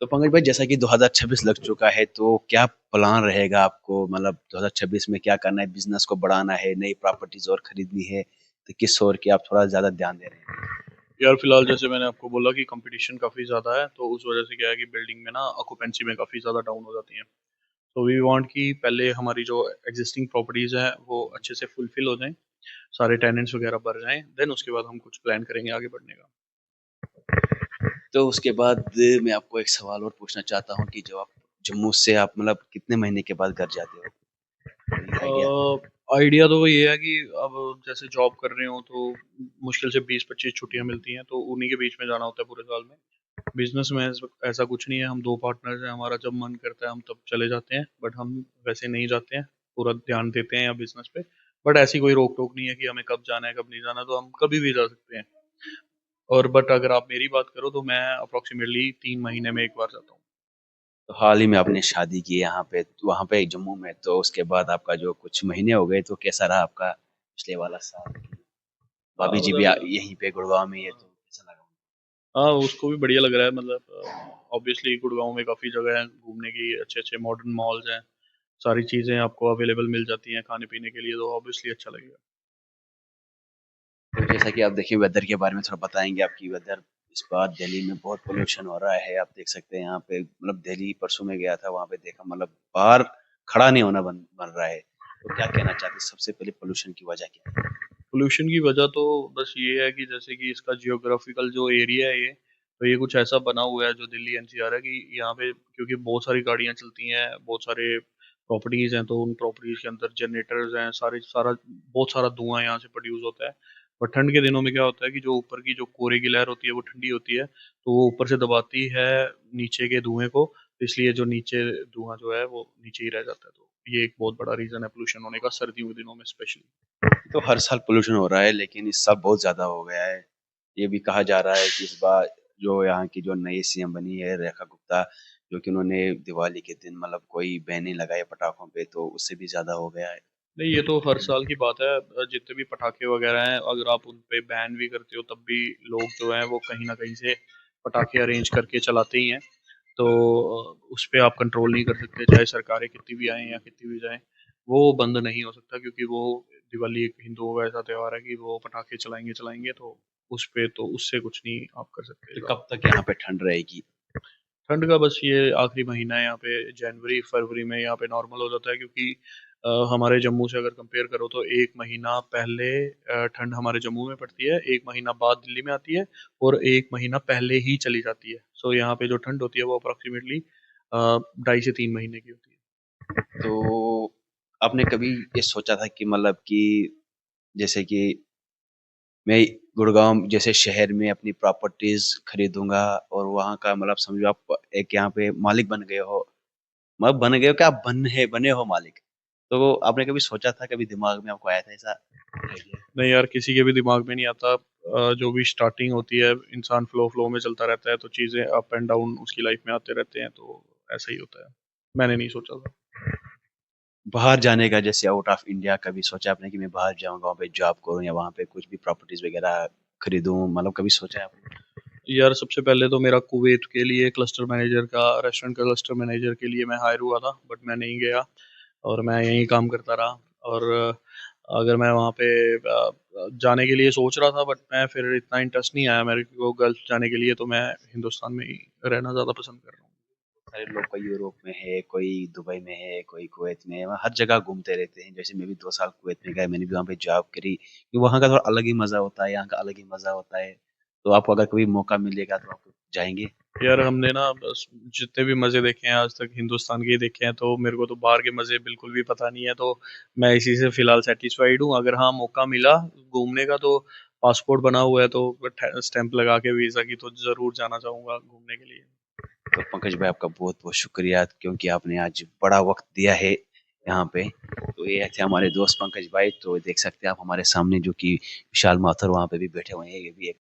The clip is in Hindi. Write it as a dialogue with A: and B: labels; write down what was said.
A: तो पंकज भाई, जैसा कि 2026 लग चुका है, तो क्या प्लान रहेगा आपको? मतलब 2026 में क्या करना है? बिजनेस को बढ़ाना है, नई प्रॉपर्टीज और खरीदनी है, तो किस ओर की आप थोड़ा ज्यादा ध्यान दे रहे हैं?
B: यार फिलहाल जैसे मैंने आपको बोला कि कंपटीशन काफ़ी ज़्यादा है, तो उस वजह से क्या है कि बिल्डिंग में ना ऑक्यूपेंसी में काफ़ी ज़्यादा डाउन हो जाती है। तो वी वांट कि पहले हमारी जो एग्जिस्टिंग प्रॉपर्टीज़ हैं वो अच्छे से फुलफिल हो जाएं, सारे टेनेंट्स वगैरह भर जाएं, देन उसके बाद हम कुछ प्लान करेंगे आगे बढ़ने का।
A: तो उसके बाद मैं आपको एक सवाल और पूछना चाहता हूँ कि जब आप जम्मू से आप मतलब कितने महीने के बाद घर जाते हो? कोई आइडिया?
B: आइडिया तो ये है कि अब जैसे जॉब कर रहे हो तो मुश्किल से 20-25 छुट्टियां मिलती हैं, तो उन्हीं के बीच में जाना होता है पूरे साल में। बिजनेस में ऐसा कुछ नहीं है, हम दो पार्टनर्स हैं, हमारा जब मन करता है हम तब चले जाते हैं, बट हम वैसे नहीं जाते हैं, पूरा ध्यान देते हैं या बिजनेस पे। बट ऐसी कोई रोक टोक नहीं है कि हमें कब जाना है कब नहीं जाना, तो हम कभी भी जा सकते हैं। और बट अगर आप मेरी बात करो तो मैं अप्रोक्सीमेटली 3 महीने में एक बार जाता हूँ।
A: तो हाल ही में आपने शादी की यहाँ पे, तो वहाँ पे जम्मू में, तो उसके बाद आपका जो कुछ महीने हो गए, तो कैसा रहा आपका पिछले वाला साल?
B: हाँ
A: भाभी जी भी
B: मतलब
A: यहीं पे गुड़गांव में ही है, तो कैसा लगा?
B: हाँ, उसको भी बढ़िया लग रहा है, मतलब ऑब्वियसली गुड़गांव में काफ़ी जगह है घूमने की, अच्छे अच्छे मॉडर्न मॉल्स हैं, सारी चीज़ें आपको अवेलेबल मिल जाती हैं खाने पीने के लिए, तो ऑब्वियसली अच्छा लगेगा।
A: तो जैसा कि आप देखिए, वेदर के बारे में थोड़ा बताएंगे? आपकी वेदर इस बार दिल्ली में बहुत पोल्यूशन हो रहा है, आप देख सकते हैं यहाँ पे। मतलब दिल्ली परसों में गया था, वहाँ पे देखा, मतलब बाहर खड़ा नहीं होना बन बन रहा है। तो क्या कहना चाहते हैं, सबसे पहले पोल्यूशन की वजह क्या है?
B: पोल्यूशन की वजह तो बस ये है कि जैसे कि इसका जियोग्राफिकल जो एरिया है ये, तो ये कुछ ऐसा बना हुआ है जो दिल्ली एनसीआर है कि यहाँ पे क्योंकि बहुत सारी गाड़ियाँ चलती हैं, बहुत सारे प्रॉपर्टीज हैं, तो उन प्रॉपर्टीज के अंदर जनरेटर्स हैं, सारे सारा बहुत सारा धुआं यहाँ से प्रोड्यूस होता है। पर ठंड के दिनों में क्या होता है कि जो ऊपर की जो कोहरे की लहर होती है वो ठंडी होती है, तो वो ऊपर से दबाती है नीचे के धुएं को, तो इसलिए जो नीचे धुआं जो है वो नीचे ही रह जाता है। तो ये एक बहुत बड़ा रीजन है पोल्यूशन होने का सर्दियों के दिनों में स्पेशली।
A: तो हर साल पोल्यूशन हो रहा है, लेकिन इस साल बहुत ज्यादा हो गया है। ये भी कहा जा रहा है कि इस बार जो यहाँ की जो नई सीएम बनी है, रेखा गुप्ता, जो कि उन्होंने दिवाली के दिन मतलब कोई बैन नहीं लगाया पटाखों पे, तो उससे भी ज्यादा हो गया है।
B: नहीं, ये तो हर साल की बात है, जितने भी पटाखे वगैरह हैं अगर आप उन पे बैन भी करते हो तब भी लोग जो हैं वो कहीं ना कहीं से पटाखे अरेंज करके चलाते ही हैं। तो उस पे आप कंट्रोल नहीं कर सकते, चाहे सरकारें कितनी भी आए या कितनी भी जाएं, वो बंद नहीं हो सकता, क्योंकि वो दिवाली एक हिंदुओं का ऐसा त्योहार है कि वो पटाखे चलाएंगे चलाएंगे, तो उस पे तो उससे कुछ नहीं आप कर सकते
A: तो
B: ज़्यादा।
A: कब तक यहाँ पे ठंड रहेगी?
B: ठंड का बस ये आखिरी महीना है यहाँ पे, जनवरी फरवरी में यहाँ पे नॉर्मल हो जाता है, क्योंकि हमारे जम्मू से अगर कंपेयर करो तो एक महीना पहले ठंड हमारे जम्मू में पड़ती है, एक महीना बाद दिल्ली में आती है, और एक महीना पहले ही चली जाती है। सो यहाँ पे जो ठंड होती है वो अप्रोक्सीमेटली 2.5 से 3 महीने की होती है।
A: तो आपने कभी ये सोचा था कि मतलब कि जैसे कि मैं गुड़गांव जैसे शहर में अपनी प्रॉपर्टीज खरीदूंगा, और वहाँ का मतलब समझो आप एक यहाँ पे मालिक बन गए हो, मतलब बन गए हो क्या, आप बने हो मालिक? तो आपने कभी सोचा था, कभी दिमाग में आपको आया था ऐसा आइडिया?
B: नहीं यार, किसी के भी दिमाग में नहीं आता। जो भी स्टार्टिंग होती है इंसान फ्लो फ्लो में चलता रहता है, तो चीज़ें अप एंड डाउन उसकी लाइफ में आते रहते हैं, तो ऐसा ही होता है। मैंने नहीं सोचा था।
A: बाहर जाने का, जैसे आउट ऑफ इंडिया, कभी सोचा आपने कि मैं बाहर जाऊंगा, वहाँ पे जॉब करूँ या वहाँ पे कुछ भी प्रॉपर्टीज वगैरह खरीदूं? मतलब कभी सोचा है आपने?
B: यार सबसे पहले तो मेरा कुवैत के लिए क्लस्टर मैनेजर का, रेस्टोरेंट का क्लस्टर मैनेजर के लिए मैं हायर हुआ था, बट मैं नहीं गया और मैं यहीं काम करता रहा। और अगर मैं वहाँ पे जाने के लिए सोच रहा था, बट मैं फिर इतना इंटरेस्ट नहीं आया मेरे को गल्फ जाने के लिए, तो मैं हिंदुस्तान में ही रहना ज़्यादा पसंद कर रहा हूँ।
A: सारे लोग, कोई यूरोप में है, कोई दुबई में है, कोई कुवैत में है, वहाँ हर जगह घूमते रहते हैं। जैसे मैं भी 2 साल कुवैत में गया, मैंने भी वहाँ पे जॉब करी, कि वहाँ का थोड़ा अलग ही मजा होता है, यहाँ का अलग ही मजा होता है। तो आपको अगर कभी मौका मिलेगा तो आप जाएंगे?
B: यार हमने ना बस जितने भी मज़े देखे हैं आज तक हिंदुस्तान के ही देखे हैं, तो मेरे को तो बाहर के मज़े बिल्कुल भी पता नहीं है, तो मैं इसी से फिलहाल सेटिस्फाइड हूँ। अगर हाँ मौका मिला घूमने का, तो पासपोर्ट बना हुआ है तो स्टैंप लगा के वीज़ा की, तो ज़रूर जाना चाहूँगा घूमने के लिए।
A: तो पंकज भाई, आपका बहुत बहुत शुक्रिया, क्योंकि आपने आज बड़ा वक्त दिया है यहाँ पे। तो ये थे हमारे दोस्त पंकज भाई। तो देख सकते हैं आप हमारे सामने, जो कि विशाल माथुर वहाँ पे भी बैठे हुए हैं, ये भी एक